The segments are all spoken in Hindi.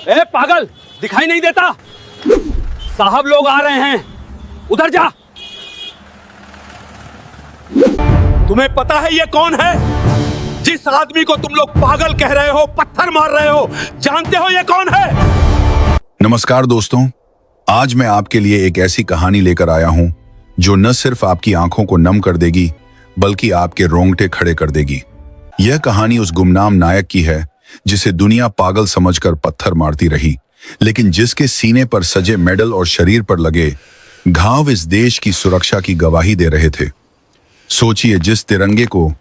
ए पागल, दिखाई नहीं देता? साहब लोग आ रहे हैं, उधर जा। तुम्हें पता है ये कौन है? जिस आदमी को तुम लोग पागल कह रहे हो, पत्थर मार रहे हो, जानते हो ये कौन है? नमस्कार दोस्तों, आज मैं आपके लिए एक ऐसी कहानी लेकर आया हूं जो न सिर्फ आपकी आंखों को नम कर देगी बल्कि आपके रोंगटे खड़े कर देगी। यह कहानी उस गुमनाम नायक की है जिसे दुनिया पागल समझकर पत्थर मारती रही, लेकिन जिसके सीने पर सजे मेडल और शरीर पर लगे घाव इस देश की सुरक्षा की गवाही दे रहे थे। सोचिए, जिस तिरंगे को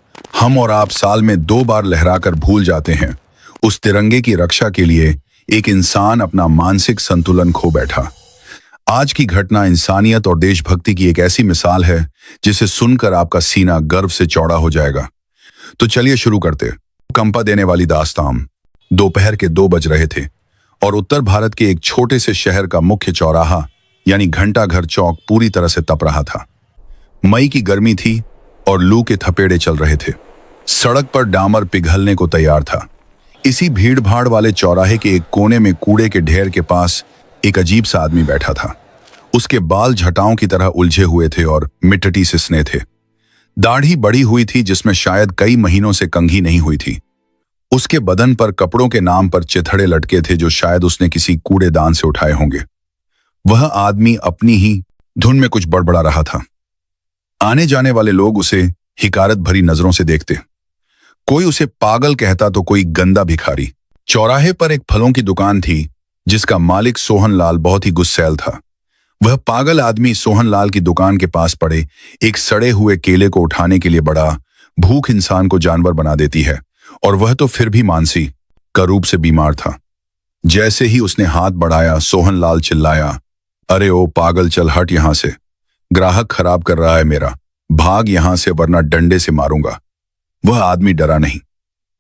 हम और आप साल में 2 बार लहराकर भूल जाते हैं, उस तिरंगे की रक्षा के लिए एक इंसान अपना मानसिक संतुलन खो बैठा। आज की घटना इंसानियत और देशभक्ति की एक ऐसी मिसाल है जिसे सुनकर आपका सीना गर्व से चौड़ा हो जाएगा। तो चलिए शुरू करते। कंपा देने वाली दास्तान। दोपहर के 2 बज रहे थे और उत्तर भारत के एक छोटे से शहर का मुख्य चौराहा यानी घंटाघर चौक पूरी तरह से तप रहा था। मई की गर्मी थी और लू के थपेड़े चल रहे थे। सड़क पर डामर पिघलने को तैयार था। इसी भीड़ भाड़ वाले चौराहे के एक कोने में कूड़े के ढेर के पास एक अजीब सा आदमी बैठा था। उसके बाल झटाओं की तरह उलझे हुए थे और मिट्टी से सने थे। दाढ़ी बढ़ी हुई थी जिसमें शायद कई महीनों से कंघी नहीं हुई थी। उसके बदन पर कपड़ों के नाम पर चिथड़े लटके थे जो शायद उसने किसी कूड़ेदान से उठाए होंगे। वह आदमी अपनी ही धुन में कुछ बड़बड़ा रहा था। आने जाने वाले लोग उसे हिकारत भरी नजरों से देखते। कोई उसे पागल कहता तो कोई गंदा भिखारी। चौराहे पर एक फलों की दुकान थी जिसका मालिक सोहनलाल बहुत ही गुस्सैल था। वह पागल आदमी सोहनलाल की दुकान के पास पड़े एक सड़े हुए केले को उठाने के लिए बड़ा। भूख इंसान को जानवर बना देती है और वह तो फिर भी मानसी का रूप से बीमार था। जैसे ही उसने हाथ बढ़ाया, सोहनलाल चिल्लाया, अरे ओ पागल, चल हट यहां से, ग्राहक खराब कर रहा है मेरा, भाग यहां से वरना डंडे से मारूंगा। वह आदमी डरा नहीं।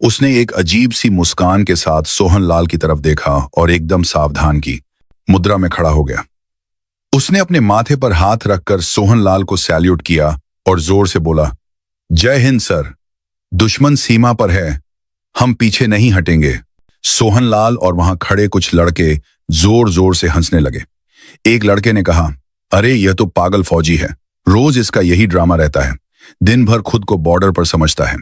उसने एक अजीब सी मुस्कान के साथ सोहनलाल की तरफ देखा और एकदम सावधान की मुद्रा में खड़ा हो गया। उसने अपने माथे पर हाथ रखकर सोहनलाल को सैल्यूट किया और जोर से बोला, जय हिंद सर, दुश्मन सीमा पर है, हम पीछे नहीं हटेंगे। सोहनलाल और वहां खड़े कुछ लड़के जोर जोर से हंसने लगे। एक लड़के ने कहा, अरे यह तो पागल फौजी है, रोज इसका यही ड्रामा रहता है, दिन भर खुद को बॉर्डर पर समझता है।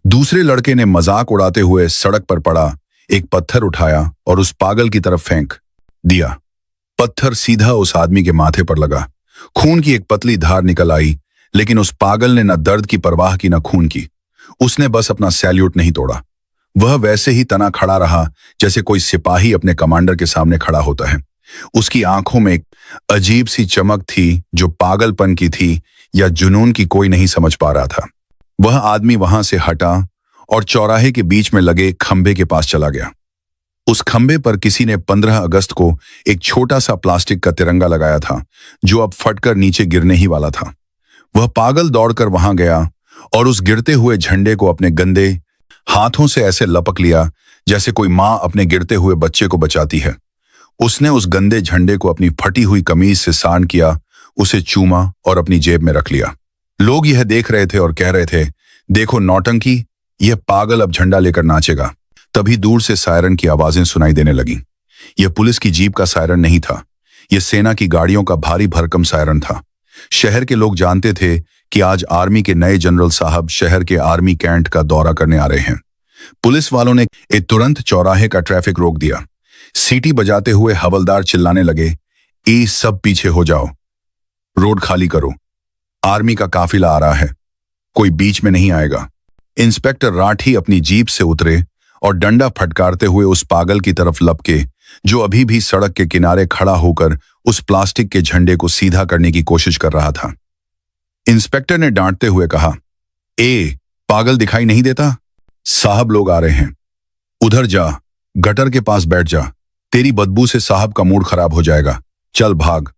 दूसरे लड़के ने मजाक उड़ाते हुए सड़क पर पड़ा एक पत्थर उठाया और उस पागल की तरफ फेंक दिया। पत्थर सीधा उस आदमी के माथे पर लगा। खून की एक पतली धार निकल आई, लेकिन उस पागल ने न दर्द की परवाह की न खून की। उसने बस अपना सैल्यूट नहीं तोड़ा। वह वैसे ही तना खड़ा रहा जैसे कोई सिपाही अपने कमांडर के सामने खड़ा होता है। उसकी आंखों में एक अजीब सी चमक थी जो पागलपन की थी या जुनून की, कोई नहीं समझ पा रहा था। वह आदमी वहां से हटा और चौराहे के बीच में लगे खंबे के पास चला गया। उस खंबे पर किसी ने 15 अगस्त को एक छोटा सा प्लास्टिक का तिरंगा लगाया था जो अब फटकर नीचे गिरने ही वाला था। वह पागल दौड़कर वहां गया और उस गिरते हुए झंडे को अपने गंदे हाथों से ऐसे लपक लिया जैसे कोई मां अपने गिरते हुए बच्चे को बचाती है। उसने उस गंदे झंडे को अपनी फटी हुई कमीज से सान किया, उसे चूमा और अपनी जेब में रख लिया। लोग यह देख रहे थे और कह रहे थे, देखो नौटंकी, यह पागल अब झंडा लेकर नाचेगा। तभी दूर से सायरन की आवाजें सुनाई देने लगीं। यह पुलिस की जीप का सायरन नहीं था, यह सेना की गाड़ियों का भारी भरकम सायरन था। शहर के लोग जानते थे कि आज आर्मी के नए जनरल साहब शहर के आर्मी कैंट का दौरा करने आ रहे हैं। पुलिस वालों ने तुरंत चौराहे का ट्रैफिक रोक दिया। सीटी बजाते हुए हवलदार चिल्लाने लगे, ई सब पीछे हो जाओ, रोड खाली करो, आर्मी का काफिला आ रहा है, कोई बीच में नहीं आएगा। इंस्पेक्टर राठी अपनी जीप से उतरे और डंडा फटकारते हुए उस पागल की तरफ लपके जो अभी भी सड़क के किनारे खड़ा होकर उस प्लास्टिक के झंडे को सीधा करने की कोशिश कर रहा था। इंस्पेक्टर ने डांटते हुए कहा, ए पागल, दिखाई नहीं देता? साहब लोग आ रहे हैं, उधर जा, गटर के पास बैठ जा, तेरी बदबू से साहब का मूड खराब हो जाएगा, चल भाग।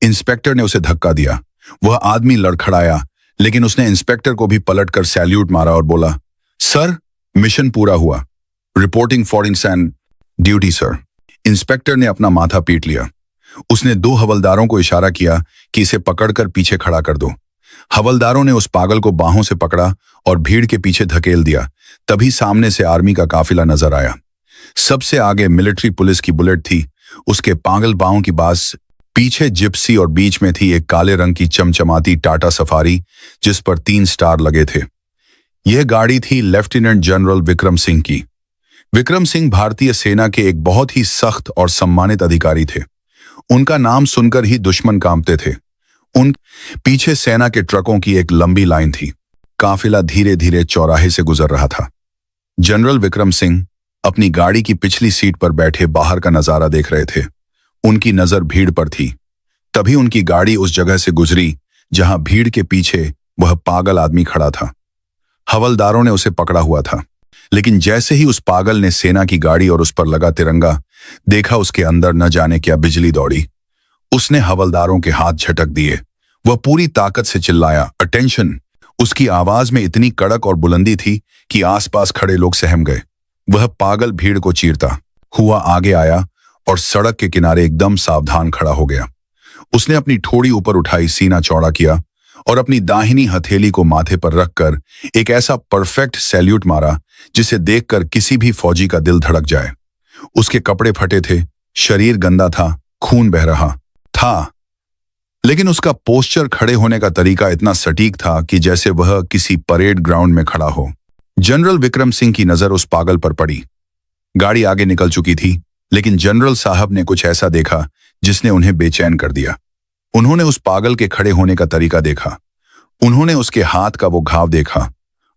इंस्पेक्टर ने उसे धक्का दिया। वह आदमी लड़खड़ाया, लेकिन उसने इंस्पेक्टर को भी पलटकर सैल्यूट मारा और बोला, सर मिशन पूरा हुआ, रिपोर्टिंग फॉर इंसान ड्यूटी सर। इंस्पेक्टर ने अपना माथा पीट लिया। उसने 2 हवलदारों को इशारा किया कि इसे पकड़कर पीछे खड़ा कर दो। हवलदारों ने उस पागल को बाहों से पकड़ा और भीड़ के पीछे धकेल दिया। तभी सामने से आर्मी का काफिला नजर आया। सबसे आगे मिलिट्री पुलिस की बुलेट थी, उसके पागल पांव की बास, पीछे जिप्सी और बीच में थी एक काले रंग की चमचमाती टाटा सफारी जिस पर 3 स्टार लगे थे। यह गाड़ी थी लेफ्टिनेंट जनरल विक्रम सिंह की। विक्रम सिंह भारतीय सेना के एक बहुत ही सख्त और सम्मानित अधिकारी थे। उनका नाम सुनकर ही दुश्मन कांपते थे। उन पीछे सेना के ट्रकों की एक लंबी लाइन थी। काफिला धीरे धीरे चौराहे से गुजर रहा था। जनरल विक्रम सिंह अपनी गाड़ी की पिछली सीट पर बैठे बाहर का नजारा देख रहे थे। उनकी नजर भीड़ पर थी। तभी उनकी गाड़ी उस जगह से गुजरी जहां भीड़ के पीछे वह पागल आदमी खड़ा था। हवलदारों ने उसे पकड़ा हुआ था, लेकिन जैसे ही उस पागल ने सेना की गाड़ी और उस पर लगा तिरंगा देखा, उसके अंदर न जाने क्या बिजली दौड़ी। उसने हवलदारों के हाथ झटक दिए। वह पूरी ताकत से चिल्लाया, अटेंशन। उसकी आवाज में इतनी कड़क और बुलंदी थी कि आसपास खड़े लोग सहम गए। वह पागल भीड़ को चीरता हुआ आगे आया और सड़क के किनारे एकदम सावधान खड़ा हो गया। उसने अपनी ठोड़ी ऊपर उठाई, सीना चौड़ा किया और अपनी दाहिनी हथेली को माथे पर रखकर एक ऐसा परफेक्ट सैल्यूट मारा जिसे देखकर किसी भी फौजी का दिल धड़क जाए। उसके कपड़े फटे थे, शरीर गंदा था, खून बह रहा था, लेकिन उसका पोस्चर, खड़े होने का तरीका इतना सटीक था कि जैसे वह किसी परेड ग्राउंड में खड़ा हो। जनरल विक्रम सिंह की नजर उस पागल पर पड़ी। गाड़ी आगे निकल चुकी थी, लेकिन जनरल साहब ने कुछ ऐसा देखा जिसने उन्हें बेचैन कर दिया। उन्होंने उस पागल के खड़े होने का तरीका देखा, उन्होंने उसके हाथ का वो घाव देखा,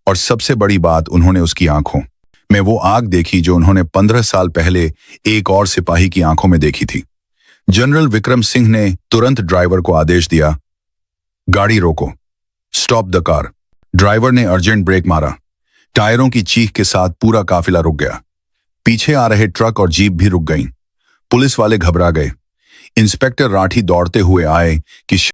और सबसे बड़ी बात, उन्होंने उसकी आंखों में वो आग देखी जो उन्होंने 15 साल पहले एक और सिपाही की आंखों में देखी थी। जनरल विक्रम सिंह ने तुरंत ड्राइवर को आदेश दिया, गाड़ी रोको, स्टॉप द कार। ड्राइवर ने अर्जेंट ब्रेक मारा। टायरों की चीख के साथ पूरा काफिला रुक गया। पीछे आ रहे ट्रक और जीप भी रुक गईं। पुलिस वाले घबरा गए। इंस्पेक्टर राठी दौड़ते हुए आए कि